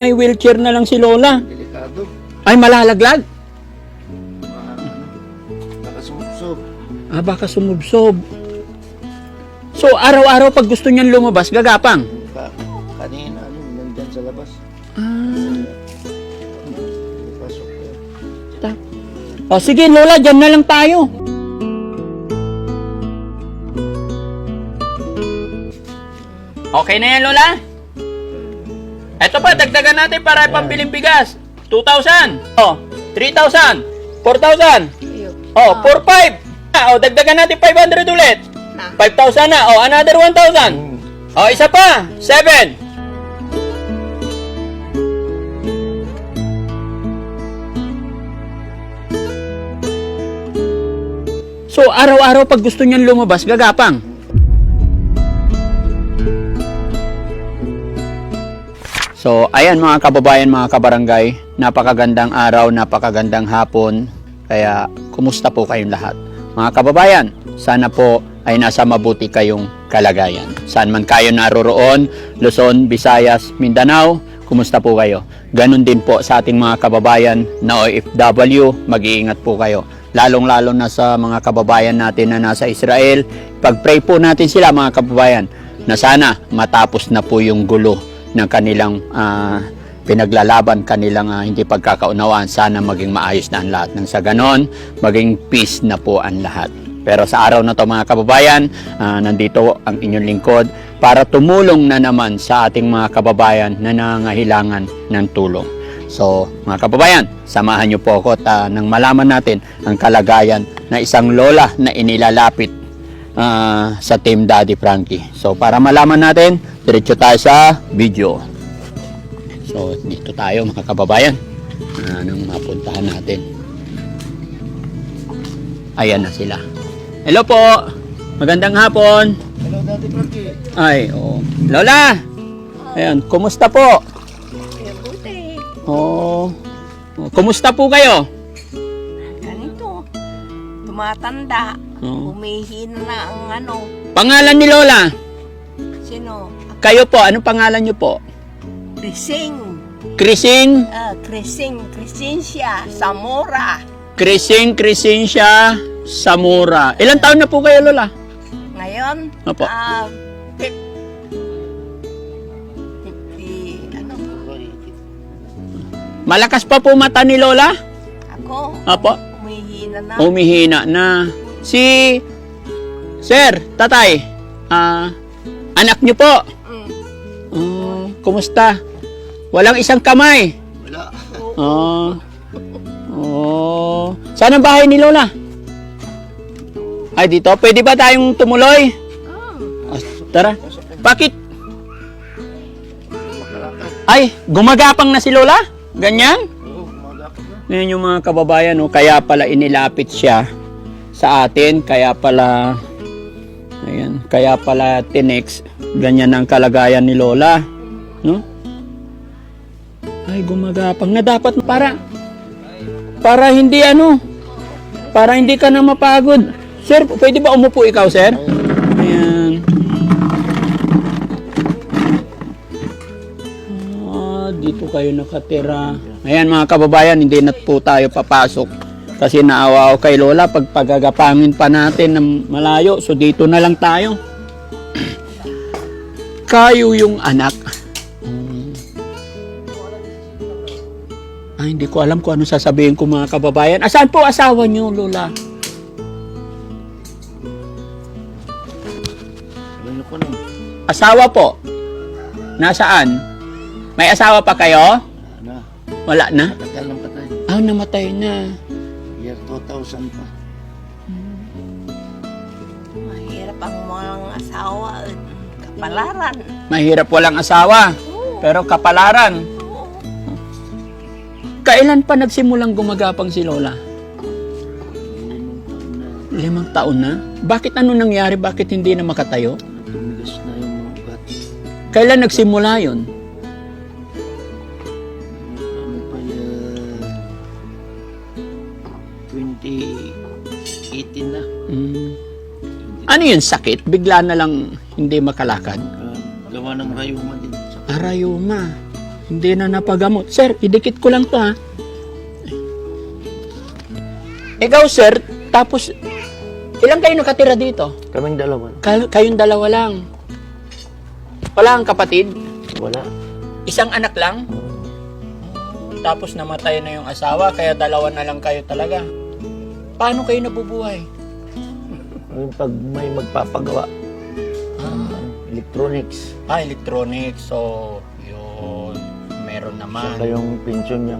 May wheelchair na lang si Lola. Delikado. Ay, malalaglag? Baka sumubsob. Baka sumubsob. So, araw-araw pag gusto niyan lumabas, gagapang? Kanina, nandyan sa labas. Pasok yan. O, sige, Lola, dyan na lang tayo. Okay na yan, Lola? Eto pa, dagdagan natin para pambiling bigas. 2,000. O, 3,000. 4,000. O, 4,500. O, dagdagan natin 500 ulit. 5,000 na. O, another 1,000. O, isa pa. 7. So, araw-araw pag gusto niyan lumabas, gagapang. So, ayan mga kababayan, mga kabarangay, napakagandang araw, napakagandang hapon. Kaya, kumusta po kayong lahat? Mga kababayan, sana po ay nasa mabuti kayong kalagayan. Saan man kayo naroroon, Luzon, Visayas, Mindanao, kumusta po kayo? Ganon din po sa ating mga kababayan na OFW, mag-iingat po kayo. Lalong-lalo na sa mga kababayan natin na nasa Israel, pag-pray po natin sila mga kababayan na sana matapos na po yung gulo ng kanilang pinaglalaban, kanilang hindi pagkakaunawaan. Sana maging maayos na ang lahat. Nang sa ganon, maging peace na po ang lahat. Pero sa araw na to mga kababayan, nandito ang inyong lingkod para tumulong na naman sa ating mga kababayan na nangangailangan ng tulong. So mga kababayan, samahan niyo po ako at nang malaman natin ang kalagayan na isang lola na inilalapit sa Team Daddy Frankie. So para malaman natin, diretso tayo sa video. So dito tayo mga kababayan, nang mapuntahan natin. Ayan na sila. Hello po, magandang hapon. Hello, Daddy Frankie. Ay, oo. Lola, ayan, kumusta po? Buti. Oo. Kumusta po kayo? Ganito. Tumatanda. Oo. Humihina na ang ano. Pangalan ni Lola? Sino? Kayo po, anong pangalan niyo po? Krising. Krising? Krisensya. Zamora. Krisensya Zamora. Ilang taon na po kayo, Lola? Ngayon? Opo. 50, ano? Malakas pa po mata ni Lola? Ako? Opo. Humihina na. Umihina na. Si Sir, Tatay, anak niyo po. Kumusta? Walang isang kamay. Wala. Saan ang bahay ni Lola? Ay, dito. Pwede ba tayong tumuloy? Tara. Bakit? Ay, gumagapang na si Lola? Ganyan? Oo, magapag na. Ngayon yung mga kababayan, kaya pala inilapit siya sa atin, kaya pala tinex, ganyan ang kalagayan ni Lola, no? Ay, gumagapang na dapat para hindi para hindi ka na mapagod. Sir, pwede ba umupo ikaw, sir? Ayan. Dito kayo nakatira. Ayan mga kababayan, hindi na po tayo papasok kasi naawa ako kay Lola pag pagagapangin pa natin ng malayo. So dito na lang tayo. Kayo yung anak. Hindi ko alam kung ano sasabihin ko mga kababayan. Saan po asawa niyo, Lola? Ano ko nang? Asawa po? Nasaan? May asawa pa kayo? Na, Wala na? tagal ng patay. Namatay na. Year 2000 pa. Mahirap ang mga asawa. Kapalaran. Mahirap walang asawa. Pero kapalaran. Kailan pa nagsimulang gumagapang si Lola? 5 taon na? Bakit ano nangyari? Bakit hindi na makatayo? Tumigas na yung mga ugat. Kailan nagsimula yun? Ano pa yan? 2018 na. Ano yun? Sakit? Bigla na lang hindi makalakad? Gawa ng rayuma din. Rayuma. Hindi na napagamot. Sir, idikit ko lang to ha. Ikaw sir, tapos ilang kayo nakatira dito? Kaming dalawa. Kayong dalawa lang. Wala kang kapatid? Wala. Isang anak lang? Tapos namatay na yung asawa, kaya dalawa na lang kayo talaga. Paano kayo nabubuhay? Yung pag may magpapagawa. Electronics. Electronics. So, yun. Meron naman. Saka yung pension niya.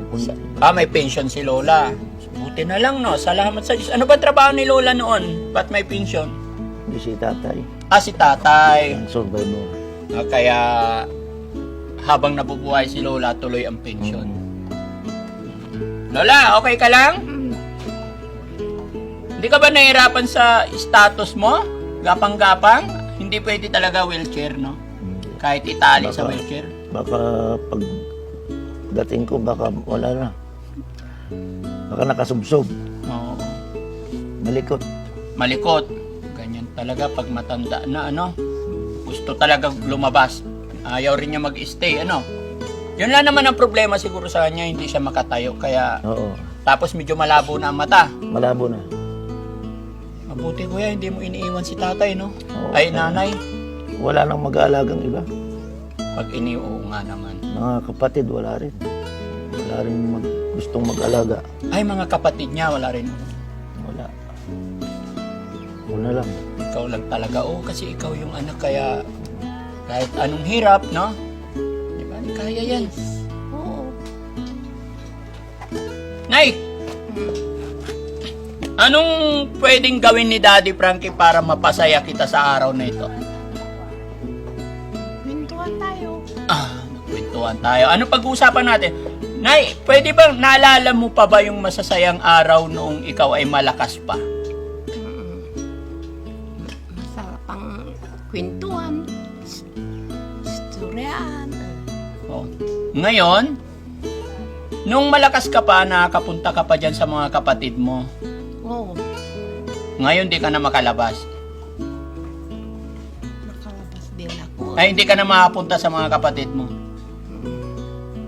May pension si Lola. Buti na lang, no? Salamat sa Diyos. Ano ba trabaho ni Lola noon? Ba't may pension? Hindi si tatay. Si tatay. Ang survivor. Kaya habang nabubuhay si Lola, tuloy ang pension. Lola, okay ka lang? Hindi ka ba nahihirapan sa status mo? Gapang-gapang? Hindi pwede talaga wheelchair, no? Kahit itali sa wheelchair. Baka pag dating ko, baka wala na. Baka nakasubsob. Oo. Malikot. Malikot. Ganyan talaga pag matanda na, ano? Gusto talaga lumabas. Ayaw rin niya mag-stay, ano? Yun lang naman ang problema siguro sa kanya, hindi siya makatayo. Kaya, Oo. tapos medyo malabo na ang mata. Malabo na. Mabuti kuya, hindi mo iniiwan si tatay, no? Oo. Ay, nanay. Wala nang mag-aalagang iba. Pag iniuo nga naman. Mga kapatid, wala rin. Wala rin gustong mag-alaga. Ay, mga kapatid niya, wala rin. Wala. Wala lang. Ikaw lang talaga. Oo, kasi ikaw yung anak, kaya kahit anong hirap, no? Di ba? Kaya yan. Oo. Nay! Anong pwedeng gawin ni Daddy Frankie para mapasaya kita sa araw na ito? Pintuan tayo. Nagkwentuhan tayo. Ano pag-uusapan natin? Nay, pwede bang naalala mo pa ba yung masasayang araw noong ikaw ay malakas pa? Masarap ang kwentuhan. Istoryahan. Oh. Ngayon, nung malakas ka pa, nakakapunta ka pa dyan sa mga kapatid mo. Oo. Ngayon, di ka na makalabas. Nakalabas din ako. Ay, hindi ka na makapunta sa mga kapatid mo.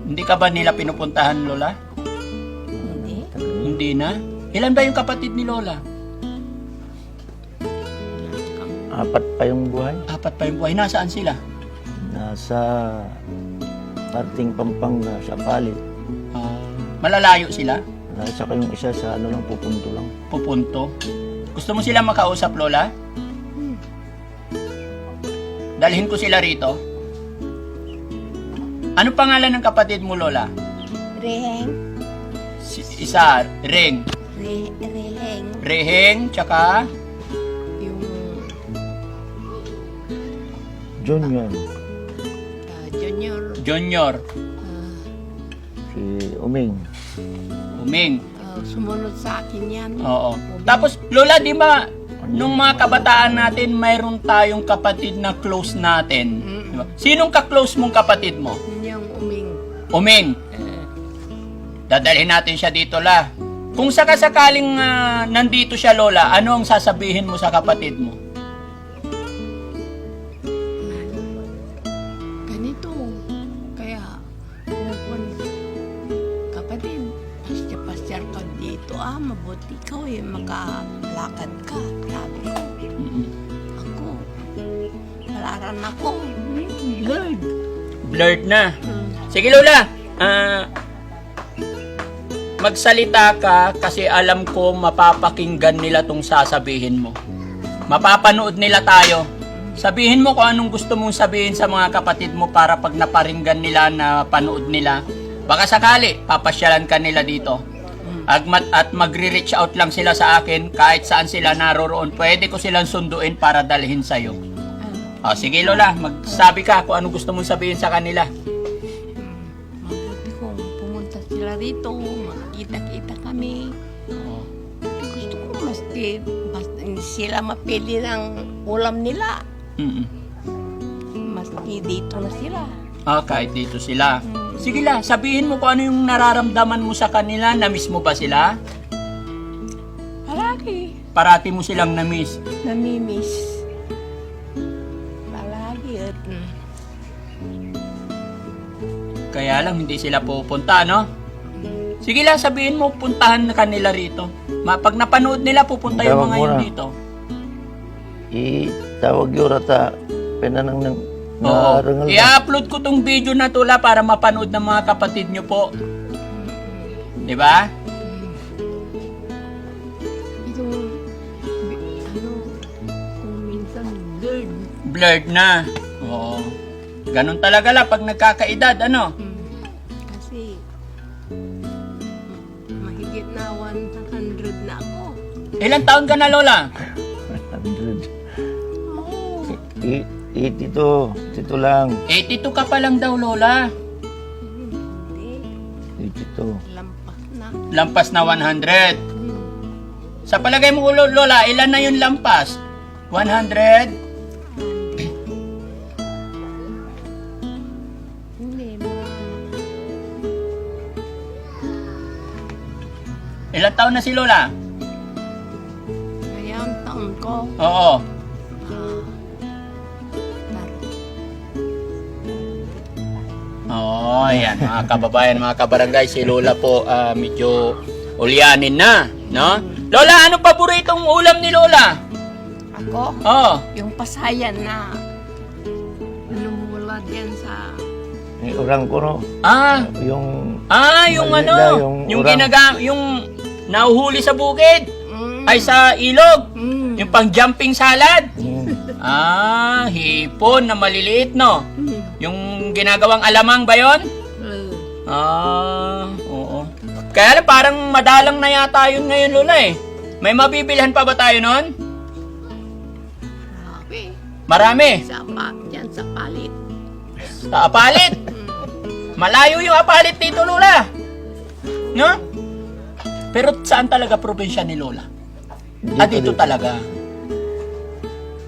Hindi ka ba nila pinupuntahan, Lola? Hindi. Hindi na? Ilan ba yung kapatid ni Lola? 4 pa yung buhay. 4 pa yung buhay. Nasaan sila? Nasa parting Pampanga, sa Palit. Malalayo sila? Saka yung isa sa ano lang, pupunto lang. Pupunto. Gusto mo sila makausap, Lola? Dalhin ko sila rito. Ano pangalan ng kapatid mo, Lola? Reheng. Isa, Reng. Reheng. Reheng, tsaka Yung Junior. junior. Junior. Si Uming. Uming. Sumunod sa akin yan. Oo. Tapos, Lola, di ba, nung mga kabataan natin, mayroon tayong kapatid na close natin. Di ba? Sinong ka-close mong kapatid mo? Yung uming. Uming. Dadalhin natin siya dito, La. Kung sakasakaling nandito siya, Lola, ano ang sasabihin mo sa kapatid mo? Ganito. Kaya, kapatid, pastyar ka dito. Mabuti ikaw makalakad ka. Sabi ko. Ako. Malaran ako. Lord. Blurred na. Sige, Lola. Magsalita ka kasi alam ko mapapakinggan nila tong sasabihin mo. Mapapanood nila tayo. Sabihin mo kung anong gusto mong sabihin sa mga kapatid mo para pag naparinggan nila, na panood nila, baka sakali, papasyalan ka nila dito. At magre-reach out lang sila sa akin kahit saan sila naroroon. Pwede ko silang sunduin para dalhin sa'yo. Sige, Lola, magsabi ka kung anong gusto mong sabihin sa kanila. Mabuti kung pumunta sila rito. Makita-kita kami. Gusto ko maski sila mapili ng ulam nila. Maski dito na sila. Kahit dito sila. Sige la, sabihin mo kung ano yung nararamdaman mo sa kanila. Na-miss mo ba sila? Palagi. Parati mo silang na-miss. Namimiss. Palagi. Kaya lang hindi sila pupunta, no? Sige lang, sabihin mo, puntahan na kanila rito. Pag napanood nila, pupunta yung Tawag mga mo yun na. dito. Itawag yung rata. Pinanang ng Oo. narangal na. I-upload ko tong video na to la para mapanood ng mga kapatid nyo po. Di ba? Ito, kung minsan blurred. Blurred na. Oo. Ganun talaga la pag nagkakaedad, ano? Kasi, mahigit na 100 na ako. Ilang taon ka na, Lola? 100. Oo. 82 lang. 82 ka pa lang daw, Lola. Hindi, 82. lampas na. Lampas na 100. Sa palagay mo, Lola, ilan na yung lampas? 100? Hindi, Ilang taon na si Lola? kaya ang taon ko, Oo. Oo, ayan, mga kababayan, mga kabarangay, si Lola po medyo ulyanin na, no? Lola, ano paboritong ulam ni Lola? ako, Oo. yung pasayan na lumula diyan sa Yung urang ko, no? Ah, Yung yung Maliit ano, na, yung yung urang. yung nahuhuli sa bukid, mm, ay sa ilog, mm, yung pang jumping salad. mm, Hipon na maliliit, no? mm, Yung ginagawang alamang ba yun? uh, Oo. Kaya lang parang madalang na yata yun ngayon, Lola eh. May mabibilhan pa ba tayo nun? sabi, Marami. diyan sa palit. Sa Apalit. Malayo yung Apalit dito, Lola. No? Pero saan talaga probinsya ni Lola? Dito talaga.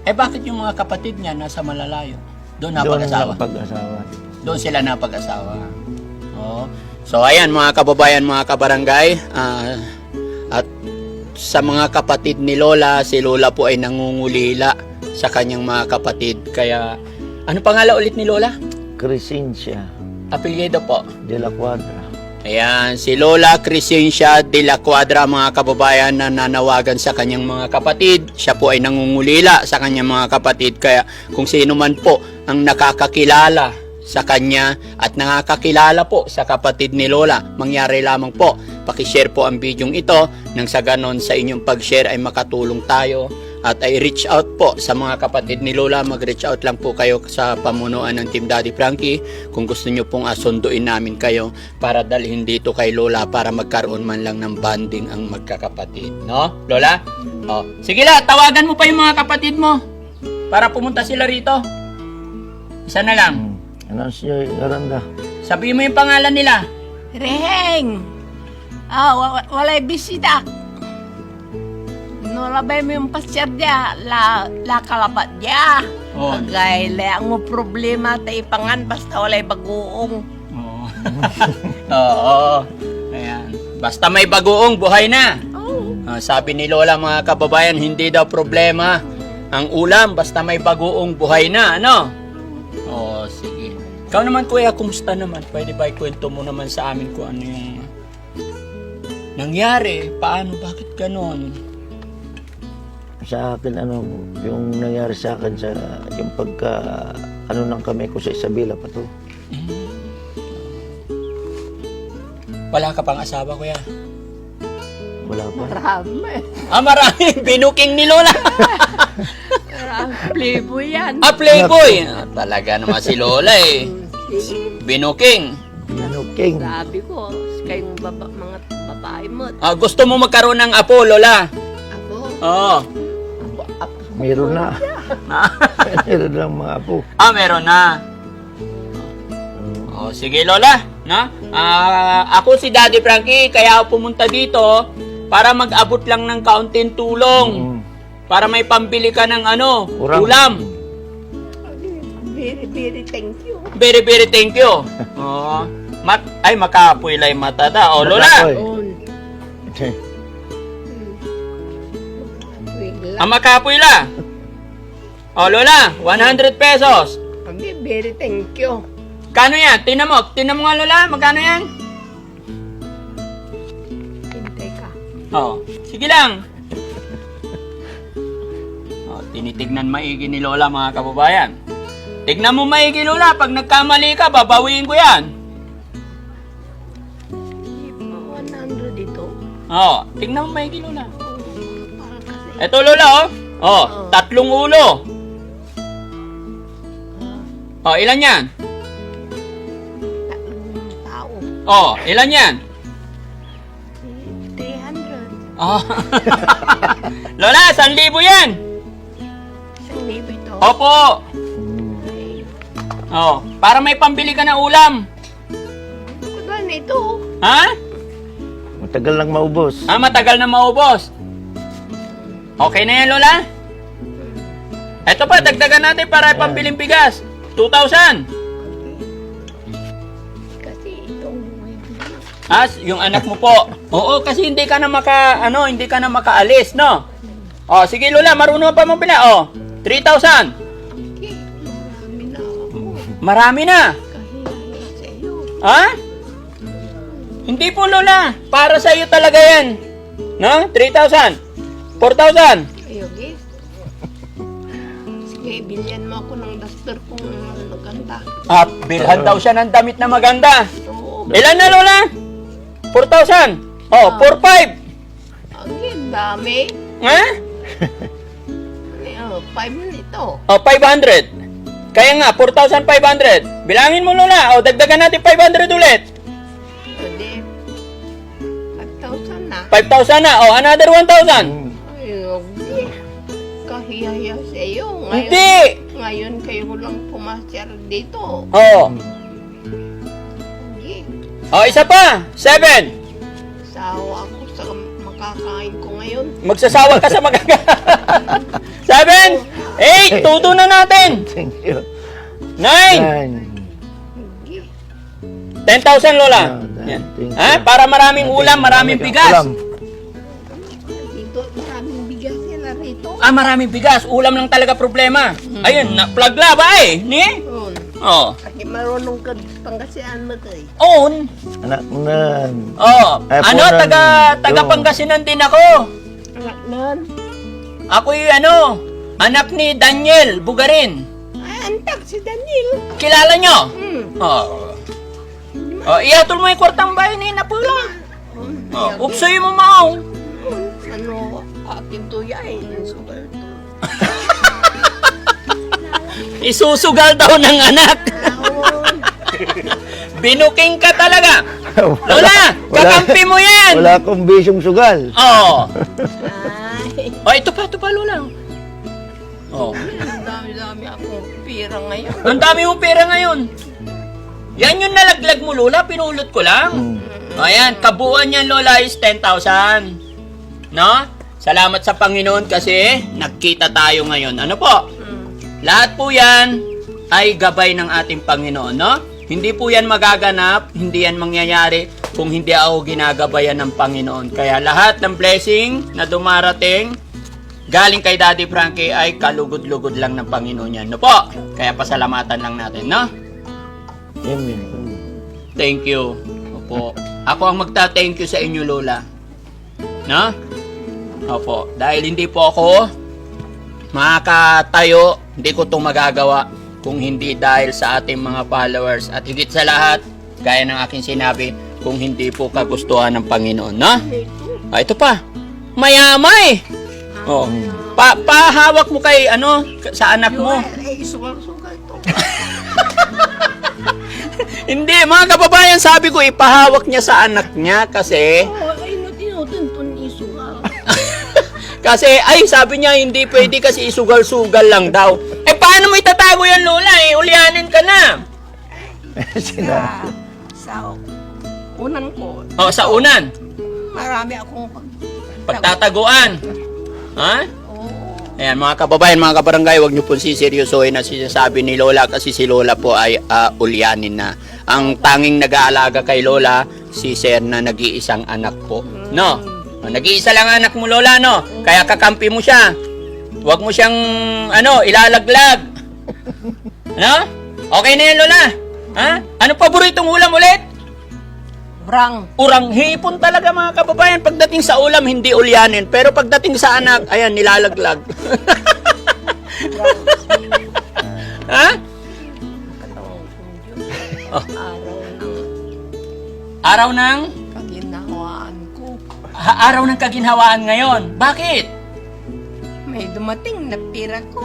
Eh bakit yung mga kapatid niya nasa malalayo? Doon napag-asawa. Pag-asawa. Doon sila napag-asawa. Oo. So ayan mga kababayan, mga kabarangay, at sa mga kapatid ni Lola, si Lola po ay nangungulila sa kanyang mga kapatid. Kaya, ano pangalan ulit ni Lola? Crescencia Apelyido po. de la Cuadra. Ayan, si Lola Crescencia de la Cuadra, mga kababayan, na nanawagan sa kanyang mga kapatid. Siya po ay nangungulila sa kanyang mga kapatid. Kaya kung sino man po ang nakakakilala sa kanya at nakakakilala po sa kapatid ni Lola, mangyari lamang po, pakishare po ang video ito nang sa ganon sa inyong pag-share ay makatulong tayo at ay reach out po sa mga kapatid ni Lola. Mag-reach out lang po kayo sa pamunuan ng Team Daddy Frankie kung gusto nyo pong asunduin namin kayo para dalhin dito kay Lola para magkaroon man lang ng bonding ang magkakapatid. No, Lola? Oh. Sige la, tawagan mo pa yung mga kapatid mo para pumunta sila rito. Isa na lang. Announce nyo, Aranda. Sabihin mo yung pangalan nila. Reheng! Walay bisita. No labay mo yung pasyar dia, la kalabat dia. Oh. Agay, ang mo problema ta ipangan basta walay bagoong. Oo. Oo. Ayan. Basta may bagoong, buhay na. Oh. Sabi ni Lola, mga kababayan, hindi daw problema ang ulam, basta may bagoong, buhay na, ano? Oo, sige. Ikaw naman, kuya, kumusta naman? Pwede ba ikwento mo naman sa amin kung ano yung nangyari? Paano? Bakit ganon? Sa akin, yung nangyari sa akin, yung nang kami ko sa Isabela pa to. Wala ka pang asawa, kuya? Wala pa. Marami. Marami. Binuking ni Lola. Marami. Playboy yan. Playboy. Talaga naman si Lola eh. Binuking. Binuking. Sabi ko, kayong mga babae mo. Gusto mo magkaroon ng apo, Lola? Ako, Oo. Meron na. Meron lang mga apo. Meron na. Sige, Lola. No? Ako si Daddy Frankie, kaya ako pumunta dito para mag-abot lang ng kaunting tulong. Para may pambili ka ng ulam. very, very thank you. Very, very thank you. Makapuilay mata da. Lola. Makapuila. Lola, 100 pesos. Very thank you. Kano yan? Tingnan mo nga Lola, magkano yan? Hintay ka. Oh, sige lang. Oh, tinitignan maigi ni Lola mga kababayan. Tignan mo maigi Lola, pag nagkamali ka, babawiin ko yan. 100 ito. Oh, tignan mo maigi Lola. Para kasi. Eto Lola oh. Oh, 3 ulo. Oh, ilan yan? Tao. Oh, ilan yan? 300. Oh. Lola, 1,000 yan. 1,000 ito. Opo. Ay, Oh, para may pambili ka na ulam. kudan ito. Ha? Matagal lang maubos. Ah, matagal na maubos. Okay na yan, Lola? Eto pa, dagdagan natin para pambiling bigas. 2,000. Kasi itong As, yung anak mo po. Oo, kasi hindi ka na hindi ka na makaalis, no? Oh, sige Lola, marunong pa mo pila. Oh, 3,000. okay, marami na ako. Marami na. Kahiya sa iyo. Ha? Hindi po Lola, para sa iyo talaga yan. No? 3,000. 4,000. Ayogi. Sige, bilyan mo ako ng duster kung maganda. Ah, bilhan daw siya ng damit na maganda. Oo. Ilan na Lola? 4,000. Oh, 4,500. Ang dami. Ha? 5 nito. Oh, 500. Kaya nga, 4,500. Bilangin mo Lola. O, dagdagan natin 500 ulit. Pwede. 5,000 na. 5,000 na. O, another 1,000. Ayogi. Kahiya sa iyo. Hindi. Ngayon kayo lang pumasyal dito. Oh. Hindi. O, isa pa. 7. Sawa ako sa makakain ko ngayon. Magsasawa ka sa magaga. 7. 8. Tuto na natin. Thank you. 9. Hindi. 10,000 Lola. Yan. Yan. Thank you. Ha? Para maraming ulam, maraming bigas. Ulam. Dito maraming bigas sila rito. Ah, maraming bigas. Ulam lang talaga problema. Ayun, na-plug la ba eh? Ni? Yun. Oh. Kasi marunong ka Pangasinan mo tayo. On. Anak mo na. Oh. Ay, Ano, punan. taga Yo. Pangasinan din ako. Anak nun. Ako yung anak ni Daniel Bugarin. Ay, antak si Daniel. Kilala nyo? Hmm. Oh, iatol mo yung kwartang bahay ni Napula. Oh, upsoy mo mau. Ano, akin to yain. Sugal to. Isusugal daw ng anak. Binuking ka talaga. Lola, kakampi mo yan. Wala akong bisyong sugal. Oh. Ay, Oh, ito pa Lola. Oh. ang dami-dami akong pira ngayon. Ang dami mong pera ngayon. Yan yung nalaglag mo, Lola. Pinulot ko lang. Ayan, kabuuan yan, Lola, is 10,000. No? Salamat sa Panginoon kasi nagkita tayo ngayon. Ano po? Lahat po yan ay gabay ng ating Panginoon, no? Hindi po yan magaganap, hindi yan mangyayari kung hindi ako ginagabayan ng Panginoon. Kaya lahat ng blessing na dumarating galing kay Daddy Frankie ay kalugod-lugod lang ng Panginoon yan, no po? Kaya pasalamatan lang natin, no? Amen. Thank you. Opo. Ako ang magta-thank you sa inyo, Lola. No? Opo. Dahil hindi po ako makatayo, hindi ko itong magagawa kung hindi dahil sa ating mga followers. At higit sa lahat, gaya ng aking sinabi, kung hindi po kagustuhan ng Panginoon, no? Ah, ito pa. Mayamay! Oh. Pahawak mo kay, sa anak mo. Ay, sugal-sugal to. Hindi, mga kababayan, sabi ko, ipahawak niya sa anak niya kasi... Oh, ay, tinutun isugal. Kasi, sabi niya, hindi pwede kasi isugal-sugal lang daw. Eh, paano mo itatago yan, Lola? Ulyanin ka na. Sa unan ko, O, sa unan. marami akong Pagtataguan. Ha? Oo. Ayan, mga kababayan, mga kabarangay, huwag niyo po siseryosohin na sinasabi ni Lola kasi si Lola po ay ulyanin na. Ang tanging nag-aalaga kay Lola, si Sir na nag-iisang anak po. No? Nag-iisa lang anak mo, Lola, no? Kaya kakampi mo siya. Huwag mo siyang, ilalaglag. No? Okay na yan, Lola. Ha? Ano paboritong ulam ulit? Brang. Urang hipon talaga mga kababayan. Pagdating sa ulam, hindi ulyanin. Pero pagdating sa anak, ayan, nilalaglag. Ha? Oh. Araw ng? Kaginawaan ko. Araw ng kaginhawaan ngayon. Bakit? May dumating na pira ko.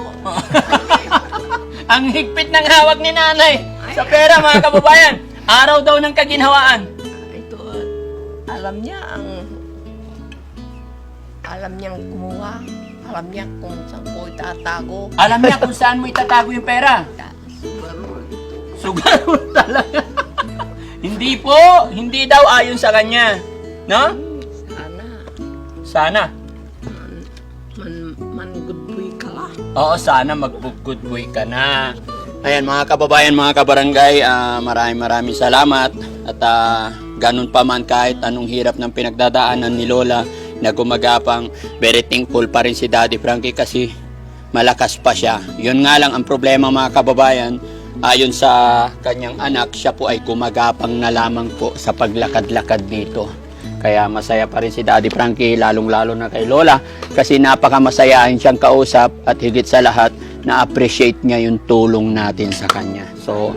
Ang higpit ng hawak ni nanay sa pera mga kababayan. Araw daw ng kaginhawaan. Ito, alam niyang kumuha. Alam niya kung saan ko itatago. Alam niya kung saan mo itatago yung pera. Sugar talaga. Hindi po. Hindi daw ayon sa kanya. No? Sana. Man good boy ka la. Oo, sana mag-good boy ka na. Ayan mga kababayan, mga kabarangay, maraming salamat. At ganun pa man kahit anong hirap ng pinagdadaanan ni Lola na gumagapang, very thankful pa rin si Daddy Frankie kasi malakas pa siya. Yun nga lang ang problema mga kababayan, ayon sa kanyang anak, siya po ay gumagapang na lamang po sa paglakad-lakad dito. Kaya masaya pa rin si Daddy Frankie, lalong-lalo na kay Lola kasi napakamasayahin siyang kausap at higit sa lahat, na-appreciate niya yung tulong natin sa kanya. So,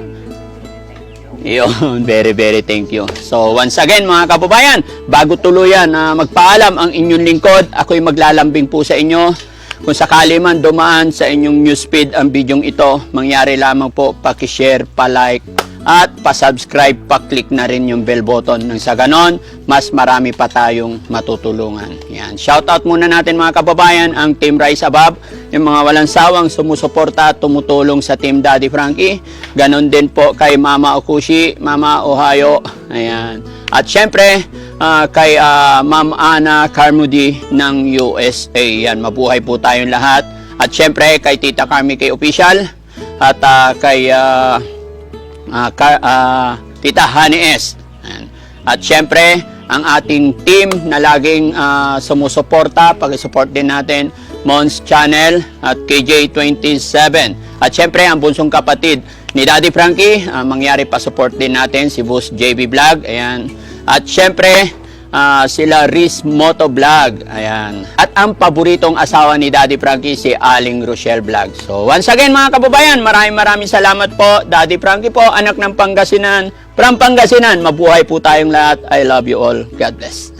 yun, very thank you. So, once again mga kababayan, bago tuluyan na magpaalam ang inyong lingkod, ako'y maglalambing po sa inyo. Kung sakali man dumaan sa inyong newsfeed ang bidyong ito, mangyari lamang po paki-share, pa-like, at pa-subscribe, pa-click na rin yung bell button. Nang sa ganon, mas marami pa tayong matutulungan. Yan. Shoutout muna natin mga kababayan ang Team Rise Above, yung mga walang sawang sumusuporta at tumutulong sa Team Daddy Frankie. Ganon din po kay Mama Okushi, Mama Ohio. Ayan. At syempre, kay Ma'am Ana Carmody ng USA. Yan, mabuhay po tayong lahat. At syempre, kay Tita Carmi kay Official. At kay Tita Honey S. At syempre, ang ating team na laging sumusuporta, pag-support din natin, Mons Channel at KJ27. At syempre, ang bunsong kapatid ni Daddy Frankie, mangyari pa support din natin, si Boss JB Vlog. Ayan. At syempre, sila Riz Moto Vlog. Ayan. At ang paboritong asawa ni Daddy Frankie, si Aling Rochelle Vlog. So, once again mga kababayan, maraming salamat po. Daddy Frankie po, anak ng Pangasinan. From Pangasinan, mabuhay po tayong lahat. I love you all. God bless.